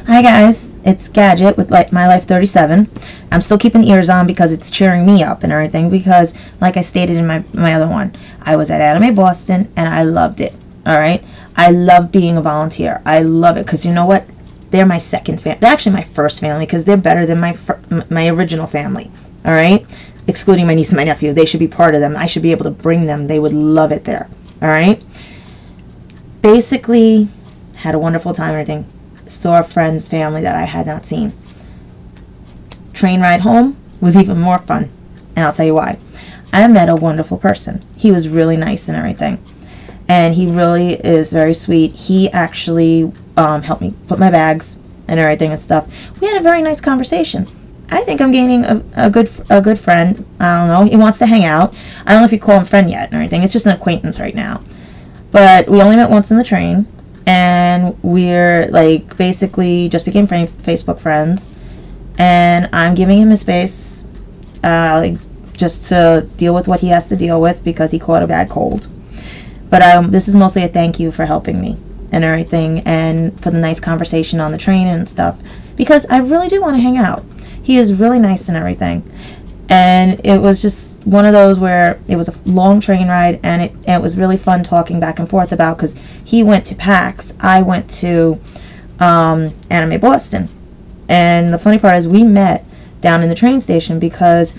Hi guys, it's Gadget with My Life 37. I'm still keeping ears on because it's cheering me up and everything because, like I stated in my other one, I was at Anime Boston and I loved it, alright? I love being a volunteer. I love it because you know what? They're my second family. They're actually my first family because they're better than my original family, alright? Excluding my niece and my nephew. They should be part of them. I should be able to bring them. They would love it there, alright? Basically, had a wonderful time and everything. Saw friends, family that I had not seen. Train ride home was even more fun, and I'll tell you why. I met a wonderful person. He was really nice and everything, and he really is very sweet. He actually helped me put my bags and everything and stuff. We had a very nice conversation. I think I'm gaining a good friend. I don't know. He wants to hang out. I don't know if you call him friend yet and everything. It's just an acquaintance right now. But we only met once in the train. And we're like basically just became Facebook friends, and I'm giving him his space, like just to deal with what he has to deal with because he caught a bad cold. But this is mostly a thank you for helping me and everything, and for the nice conversation on the train and stuff, because I really do want to hang out. He is really nice and everything. And it was just one of those where it was a long train ride, and it was really fun talking back and forth about, because he went to PAX, I went to Anime Boston. And the funny part is we met down in the train station because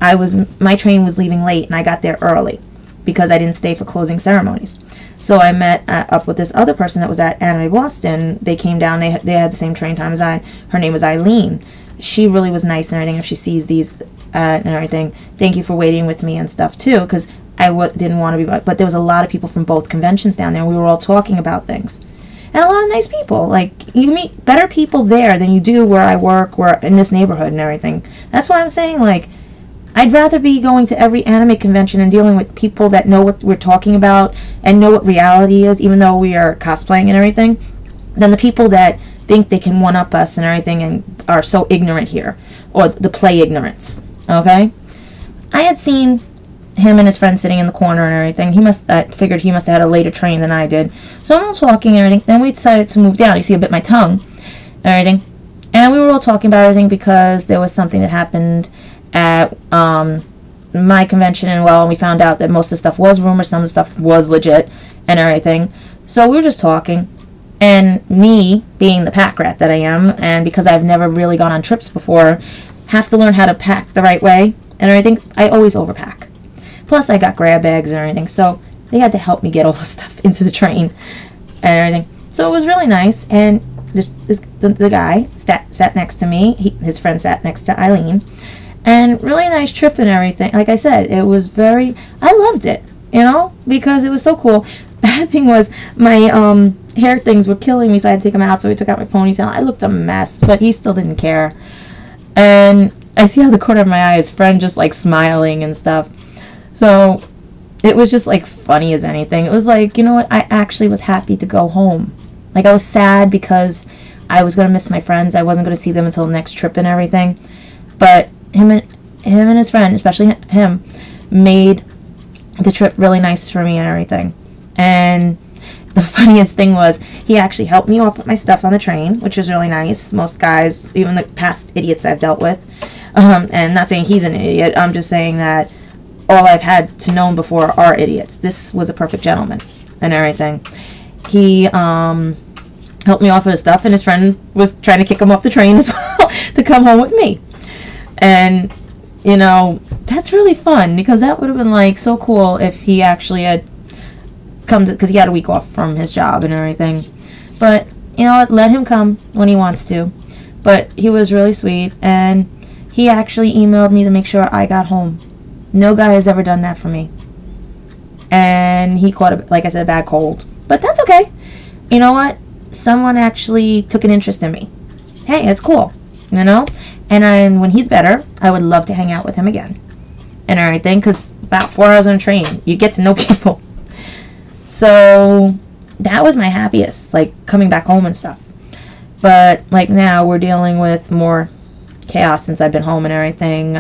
my train was leaving late and I got there early because I didn't stay for closing ceremonies. So I met up with this other person that was at Anime Boston. They came down, they had the same train time as I. Her name was Eileen. She really was nice and everything. If she sees these and everything, thank you for waiting with me and stuff too, because I didn't want to be, but there was a lot of people from both conventions down there, and we were all talking about things, and a lot of nice people. Like, you meet better people there than you do where I work, where in this neighborhood and everything. That's why I'm saying, like, I'd rather be going to every anime convention and dealing with people that know what we're talking about and know what reality is, even though we are cosplaying and everything, than the people that think they can one-up us and everything and are so ignorant here, or the play ignorance. Okay, I had seen him and his friend sitting in the corner and everything. I figured he must have had a later train than I did. So I'm all talking and everything. Then we decided to move down. You see, I bit my tongue and everything. And we were all talking about everything because there was something that happened at my convention, and well, we found out that most of the stuff was rumor, some of the stuff was legit and everything. So we were just talking. And me, being the pack rat that I am, and because I've never really gone on trips before, have to learn how to pack the right way and everything. I always overpack. Plus, I got grab bags and everything, so they had to help me get all the stuff into the train and everything. So it was really nice, and the guy sat next to me. His friend sat next to Eileen, and really nice trip and everything. Like I said, it was I loved it, you know, because it was so cool. Bad thing was my hair things were killing me, so I had to take them out, so he took out my ponytail. I looked a mess, but he still didn't care. And I see out of the corner of my eye his friend just like smiling and stuff. So it was just like funny as anything. It was like, you know what, I actually was happy to go home. Like, I was sad because I was going to miss my friends. I wasn't going to see them until the next trip and everything. But him and his friend, especially him, made the trip really nice for me and everything. And the funniest thing was, he actually helped me off with my stuff on the train, which was really nice. Most guys, even the past idiots I've dealt with, and not saying he's an idiot, I'm just saying that all I've had to know before are idiots. This was a perfect gentleman and everything. He helped me off with his stuff, and his friend was trying to kick him off the train as well to come home with me. And, you know, that's really fun, because that would have been like so cool if he actually had because he had a week off from his job and everything. But you know what, let him come when he wants to. But he was really sweet, and he actually emailed me to make sure I got home. No guy has ever done that for me. And he caught like I said, a bad cold, but that's okay. You know what, someone actually took an interest in me. Hey, it's cool, you know. And when he's better, I would love to hang out with him again and everything, because about 4 hours on a train, you get to know people. So that was my happiest, like coming back home and stuff. But like now we're dealing with more chaos since I've been home and everything.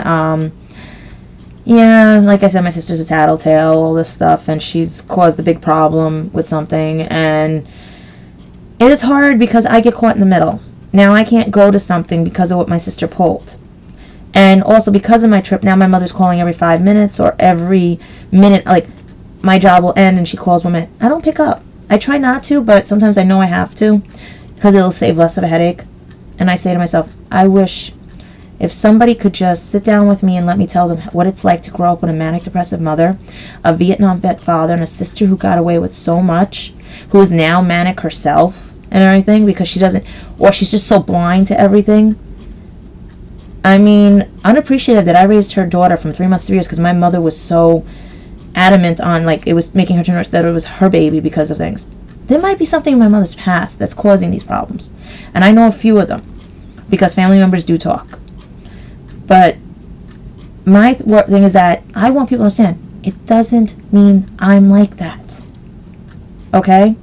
Yeah, like I said, my sister's a tattletale, all this stuff, and she's caused a big problem with something, and it is hard because I get caught in the middle. Now I can't go to something because of what my sister pulled. And also because of my trip, now my mother's calling every 5 minutes or every minute. Like, my job will end and she calls 1 minute. I don't pick up. I try not to, but sometimes I know I have to because it'll save less of a headache. And I say to myself, I wish if somebody could just sit down with me and let me tell them what it's like to grow up with a manic depressive mother, a Vietnam vet father, and a sister who got away with so much, who is now manic herself and everything because she doesn't, or she's just so blind to everything. I mean, unappreciative that I raised her daughter from 3 months to 3 years because my mother was so adamant on, like, it was making her turn that it was her baby because of things. There might be something in my mother's past that's causing these problems. And I know a few of them because family members do talk. But my thing is that I want people to understand it doesn't mean I'm like that. Okay?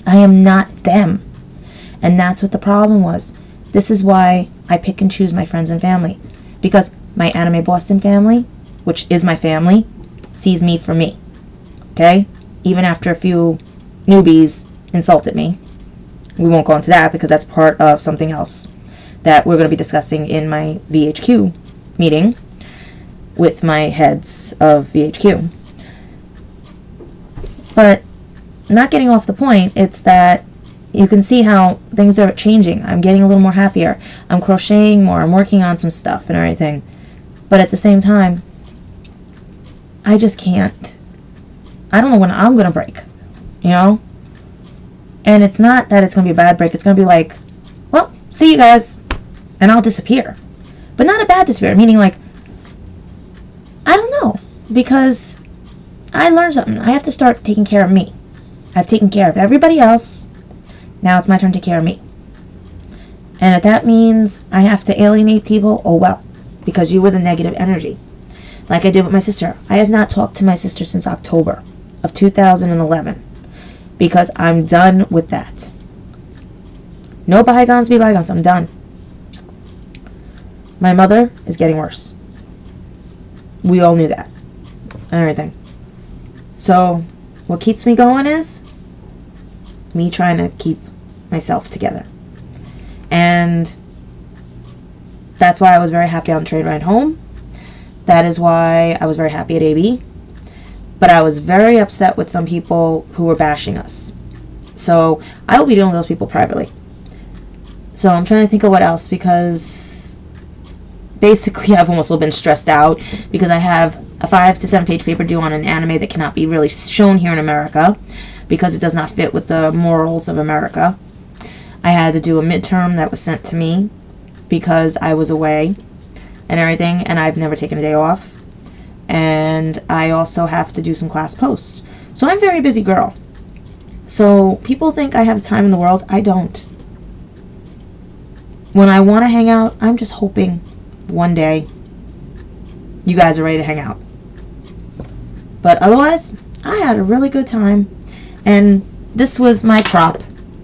I am not them. And that's what the problem was. This is why I pick and choose my friends and family. Because my Anime Boston family, which is my family, sees me for me. Okay? Even after a few newbies insulted me. We won't go into that because that's part of something else that we're going to be discussing in my VHQ meeting with my heads of VHQ. But not getting off the point, it's that you can see how things are changing. I'm getting a little more happier. I'm crocheting more. I'm working on some stuff and everything. But at the same time, I just can't. I don't know when I'm going to break, you know? And it's not that it's going to be a bad break. It's going to be like, well, see you guys. And I'll disappear. But not a bad disappear. Meaning like, I don't know. Because I learned something. I have to start taking care of me. I've taken care of everybody else. Now it's my turn to take care of me. And if that means I have to alienate people, oh well. Because you were the negative energy. Like I did with my sister. I have not talked to my sister since October of 2011. Because I'm done with that. No bygones be bygones. I'm done. My mother is getting worse. We all knew that. And everything. So, what keeps me going is me trying to keep myself together. And that's why I was very happy on the train ride home. That is why I was very happy at AB. But I was very upset with some people who were bashing us. So, I will be dealing with those people privately. So, I'm trying to think of what else because basically, I've almost been stressed out because I have a 5 to 7 page paper due on an anime that cannot be really shown here in America because it does not fit with the morals of America. I had to do a midterm that was sent to me because I was away and everything, and I've never taken a day off. And I also have to do some class posts. So I'm a very busy girl. So people think I have the time in the world. I don't. When I want to hang out, I'm just hoping one day you guys are ready to hang out. But otherwise, I had a really good time. And this was my prop.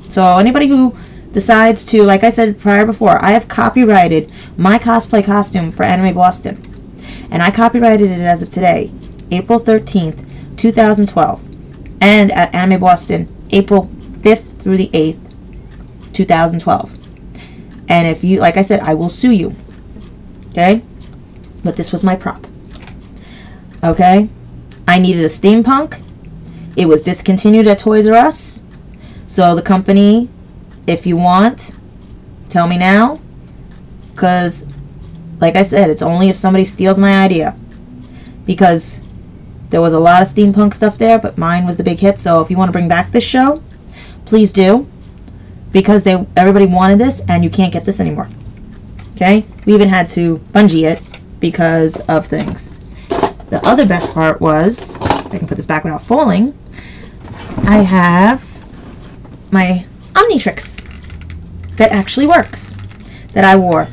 So anybody who decides to, like I said prior before, I have copyrighted my cosplay costume for Anime Boston. And I copyrighted it as of today, April 13th, 2012. And at Anime Boston, April 5th through the 8th, 2012. And if you, like I said, I will sue you. Okay? But this was my prop. Okay? I needed a steampunk. It was discontinued at Toys R Us. So the company, if you want, tell me now. Because, like I said, it's only if somebody steals my idea. Because there was a lot of steampunk stuff there, but mine was the big hit. So if you want to bring back this show, please do. Because everybody wanted this, and you can't get this anymore. Okay? We even had to bungee it because of things. The other best part was, if I can put this back without falling, I have my Omnitrix that actually works, that I wore.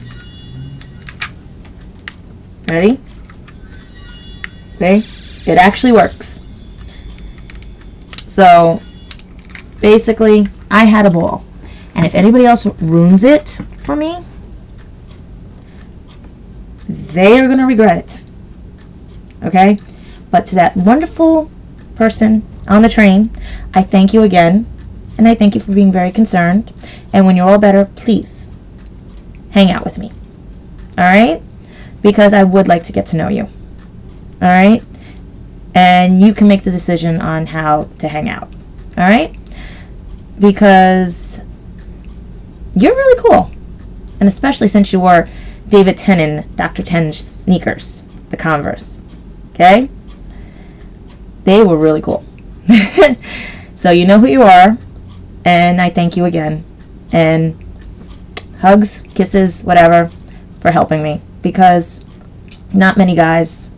Ready? Okay? It actually works. So, basically, I had a ball. And if anybody else ruins it for me, they are going to regret it. Okay? But to that wonderful person on the train, I thank you again. And I thank you for being very concerned. And when you're all better, please hang out with me. All right? Because I would like to get to know you. All right? And you can make the decision on how to hang out. All right? Because you're really cool. And especially since you wore David Tennant, Dr. Tennant's sneakers, the Converse. Okay? They were really cool. So you know who you are. And I thank you again. And hugs, kisses, whatever, for helping me. Because not many guys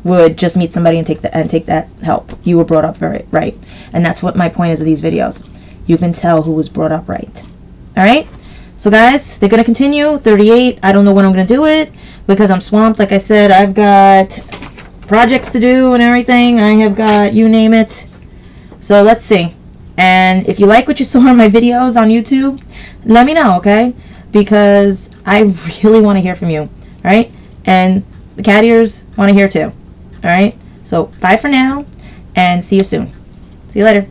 would just meet somebody and take that help. You were brought up very right. And that's what my point is of these videos. You can tell who was brought up right. Alright? So guys, they're going to continue. 38. I don't know when I'm going to do it because I'm swamped. Like I said, I've got projects to do and everything. I have got, you name it. So let's see. And if you like what you saw in my videos on YouTube, let me know, okay? Because I really want to hear from you. Alright? And the cat ears want to hear too. Alright? So bye for now and see you soon. See you later.